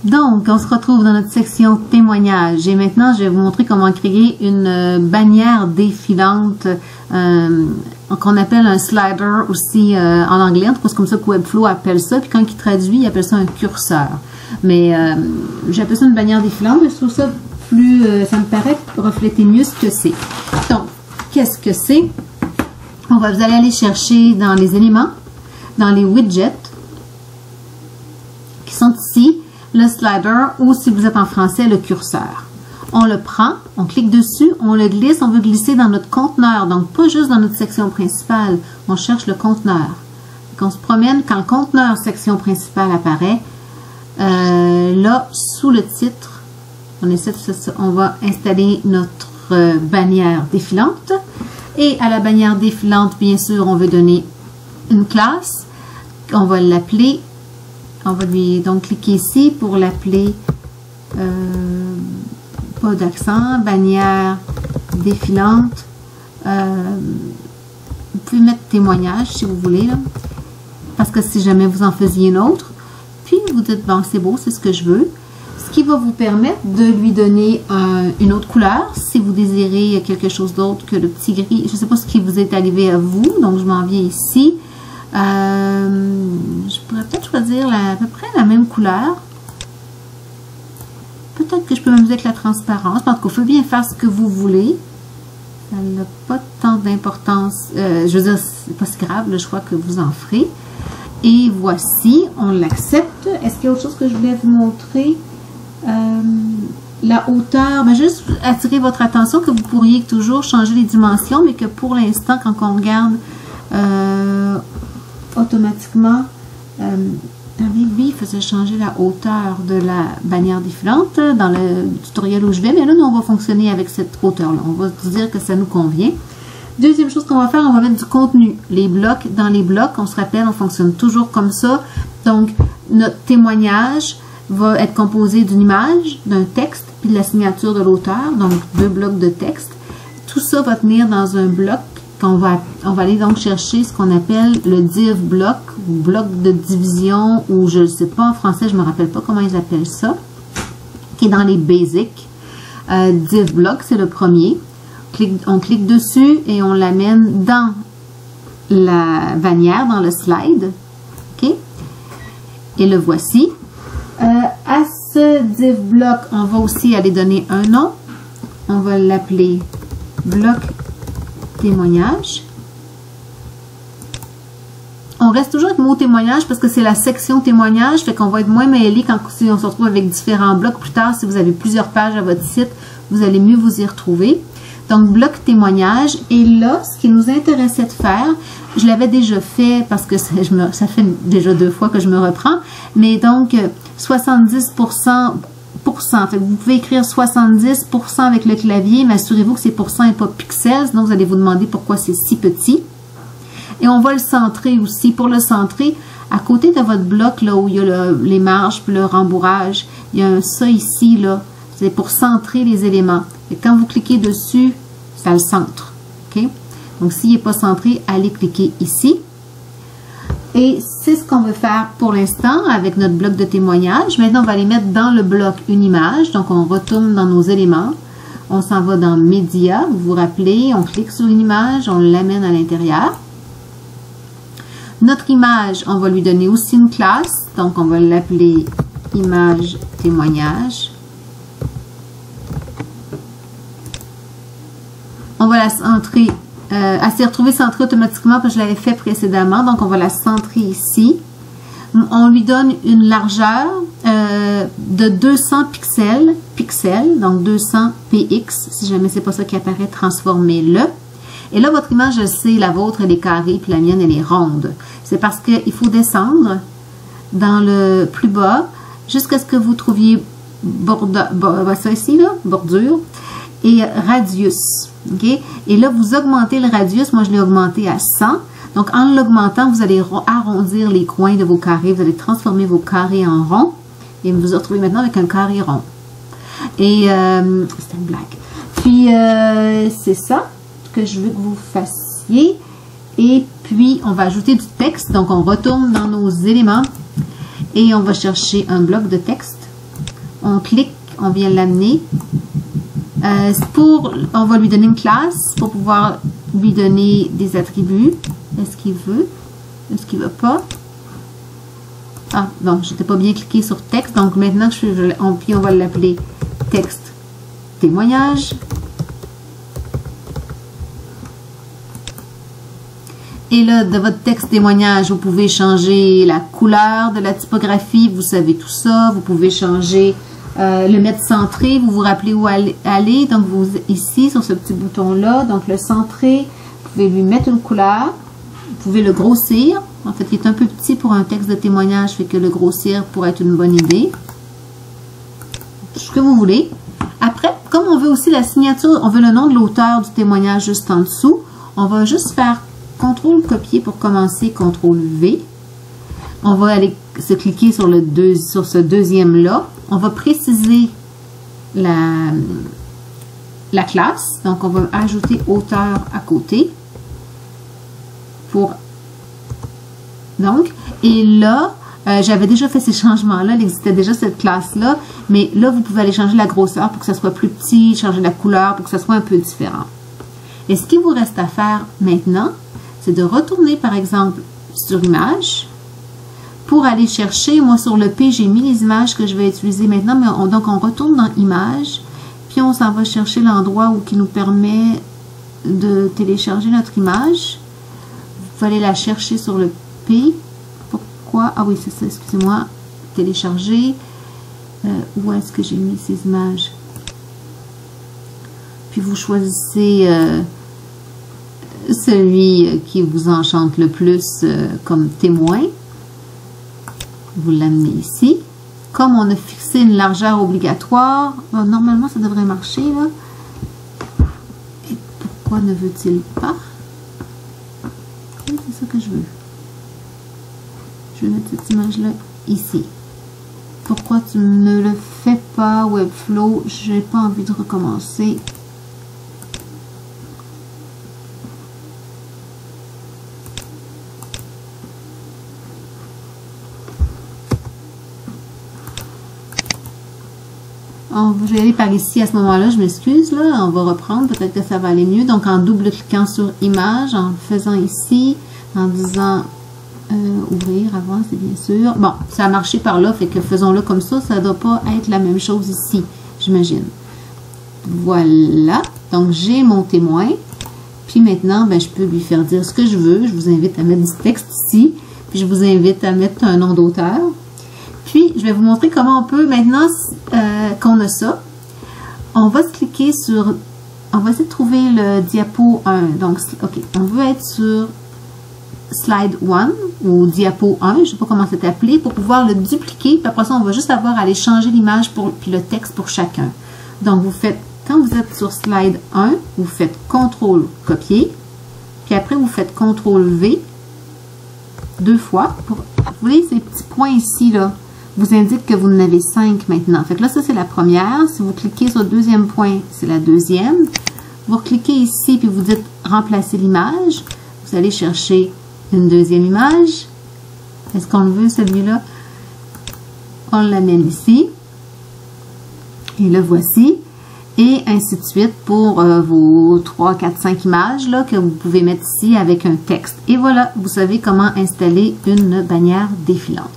Donc, on se retrouve dans notre section témoignages et maintenant, je vais vous montrer comment créer une bannière défilante qu'on appelle un slider aussi en anglais. En tout cas, c'est comme ça que Webflow appelle ça. Puis quand il traduit, il appelle ça un curseur. Mais j'appelle ça une bannière défilante, mais je trouve ça plus, ça me paraît refléter mieux ce que c'est. Donc, qu'est-ce que c'est? Vous allez aller chercher dans les éléments, dans les widgets qui sont ici, le slider ou si vous êtes en français, le curseur. On le prend, on clique dessus, on le glisse, on veut glisser dans notre conteneur, donc pas juste dans notre section principale, on cherche le conteneur. Donc on se promène quand le conteneur section principale apparaît, là, sous le titre, on va installer notre bannière défilante et à la bannière défilante, bien sûr, on veut donner une classe, on va l'appeler. On va lui donc cliquer ici pour l'appeler, pas d'accent, bannière défilante. Vous pouvez mettre témoignage si vous voulez, là, parce que si jamais vous en faisiez une autre, puis vous dites, bon, c'est beau, c'est ce que je veux. Ce qui va vous permettre de lui donner une autre couleur, si vous désirez quelque chose d'autre que le petit gris. Je ne sais pas ce qui vous est arrivé à vous, donc je m'en viens ici. Je pourrais peut-être choisir à peu près la même couleur. Peut-être que je peux m'amuser avec la transparence. En tout cas, il faut bien faire ce que vous voulez. Ça n'a pas tant d'importance. Je veux dire, c'est pas si grave le choix que vous en ferez. Et voici, on l'accepte. Est-ce qu'il y a autre chose que je voulais vous montrer? La hauteur, ben juste attirer votre attention que vous pourriez toujours changer les dimensions, mais que pour l'instant, quand on regarde automatiquement, lui, il faisait changer la hauteur de la bannière défilante dans le tutoriel où je vais, mais là, nous, on va fonctionner avec cette hauteur-là. On va se dire que ça nous convient. Deuxième chose qu'on va faire, on va mettre du contenu. Les blocs, dans les blocs, on se rappelle, on fonctionne toujours comme ça. Donc, notre témoignage va être composé d'une image, d'un texte, puis de la signature de l'auteur, donc 2 blocs de texte. Tout ça va tenir dans un bloc. On va aller donc chercher ce qu'on appelle le div bloc, ou bloc de division, ou je ne sais pas, en français, je ne me rappelle pas comment ils appellent ça, qui est dans les basics. Div bloc, c'est le premier. On clique dessus et on l'amène dans la bannière, dans le slide. OK? Et le voici. À ce div bloc, on va aussi aller donner un nom. On va l'appeler bloc témoignage. On reste toujours avec le mot témoignage parce que c'est la section témoignage, fait qu'on va être moins mêlé quand si on se retrouve avec différents blocs plus tard. Si vous avez plusieurs pages à votre site, vous allez mieux vous y retrouver. Donc, bloc témoignage. Et là, ce qui nous intéressait de faire, je l'avais déjà fait parce que ça fait déjà 2 fois que je me reprends, mais donc 70%. Fait que vous pouvez écrire 70% avec le clavier, mais assurez-vous que c'est pourcent et pas pixels, sinon vous allez vous demander pourquoi c'est si petit. Et on va le centrer aussi. Pour le centrer, à côté de votre bloc, là où il y a les marges puis le rembourrage, il y a ça ici, là. C'est pour centrer les éléments. Et quand vous cliquez dessus, ça le centre. OK? Donc, s'il n'est pas centré, allez cliquer ici. Et c'est ce qu'on veut faire pour l'instant avec notre bloc de témoignage. Maintenant, on va aller mettre dans le bloc une image. Donc, on retourne dans nos éléments. On s'en va dans Média. Vous vous rappelez, on clique sur une image, on l'amène à l'intérieur. Notre image, on va lui donner aussi une classe. Donc, on va l'appeler image témoignage. On va la centrer. Elle s'est retrouvée centrée automatiquement parce que je l'avais fait précédemment. Donc, on va la centrer ici. On lui donne une largeur de 200 pixels, donc 200 px. Si jamais c'est pas ça qui apparaît, transformez-le. Et là, votre image, je sais, la vôtre, elle est carrée, puis la mienne, elle est ronde. C'est parce qu'il faut descendre dans le plus bas jusqu'à ce que vous trouviez ça ici, là, bordure, et radius. Okay? Et là, vous augmentez le radius. Moi, je l'ai augmenté à 100. Donc, en l'augmentant, vous allez arrondir les coins de vos carrés. Vous allez transformer vos carrés en ronds. Et vous vous retrouvez maintenant avec un carré rond. Et c'était une blague. Puis, c'est ça que je veux que vous fassiez. Et puis, on va ajouter du texte. Donc, on retourne dans nos éléments. et on va chercher un bloc de texte. On clique, on vient l'amener. On va lui donner une classe pour pouvoir lui donner des attributs. Est-ce qu'il veut? Est-ce qu'il ne veut pas? Ah, non, je n'étais pas bien cliqué sur texte. Donc maintenant, puis on va l'appeler texte témoignage. Et là, de votre texte témoignage, vous pouvez changer la couleur de la typographie. Vous savez tout ça. Vous pouvez changer, le mettre centré. Vous vous rappelez où aller. Donc, vous ici, sur ce petit bouton-là. Donc, le centré, vous pouvez lui mettre une couleur. Vous pouvez le grossir. En fait, il est un peu petit pour un texte de témoignage, fait que le grossir pourrait être une bonne idée. Ce que vous voulez. Après, comme on veut aussi la signature, on veut le nom de l'auteur du témoignage juste en dessous, on va juste faire CTRL copier pour commencer, CTRL V. On va aller se cliquer sur ce deuxième-là. On va préciser la classe. Donc, on va ajouter auteur à côté. Et là, j'avais déjà fait ces changements-là, il existait déjà cette classe-là, mais là, vous pouvez aller changer la grosseur pour que ça soit plus petit, changer la couleur pour que ça soit un peu différent. Et ce qu'il vous reste à faire maintenant, c'est de retourner, par exemple, sur Images, pour aller chercher, moi, sur le P, j'ai mis les images que je vais utiliser maintenant, mais donc on retourne dans Images, puis on s'en va chercher l'endroit qui nous permet de télécharger notre image. Vous allez la chercher sur le P. Pourquoi? Ah oui, c'est ça, excusez-moi. Télécharger. Où est-ce que j'ai mis ces images? Puis vous choisissez celui qui vous enchante le plus comme témoin. Vous l'amenez ici. Comme on a fixé une largeur obligatoire, normalement ça devrait marcher là. Et pourquoi ne veut-il pas? C'est ça que je veux. Je vais mettre cette image-là ici. Pourquoi tu ne le fais pas, Webflow? Je n'ai pas envie de recommencer. Je vais aller par ici à ce moment-là, je m'excuse, là, on va reprendre, peut-être que ça va aller mieux. Donc, en double-cliquant sur Image, en le faisant ici, en disant ouvrir avant, c'est bien sûr. Bon, ça a marché par là, fait que faisons-le comme ça, ça ne doit pas être la même chose ici, j'imagine. Voilà, donc j'ai mon témoin, puis maintenant, ben, je peux lui faire dire ce que je veux. Je vous invite à mettre du texte ici, puis je vous invite à mettre un nom d'auteur. Puis, je vais vous montrer comment on peut, maintenant qu'on a ça, on va se cliquer sur, on va essayer de trouver le diapo 1. Donc, OK, on veut être sur slide 1 ou diapo 1, je ne sais pas comment c'est appelé, pour pouvoir le dupliquer. Puis après ça, on va juste avoir à aller changer l'image puis le texte pour chacun. Donc, vous faites, quand vous êtes sur slide 1, vous faites CTRL copier, puis après, vous faites CTRL V 2 fois. Vous voyez ces petits points ici, là, vous indique que vous en avez 5 maintenant. Fait que là, ça, c'est la première. Si vous cliquez sur le deuxième point, c'est la deuxième. Vous cliquez ici, puis vous dites remplacer l'image. Vous allez chercher une deuxième image. Est-ce qu'on le veut, celui-là? On l'amène ici. Et le voici. Et ainsi de suite pour vos 3, 4, 5 images là, que vous pouvez mettre ici avec un texte. Et voilà, vous savez comment installer une bannière défilante.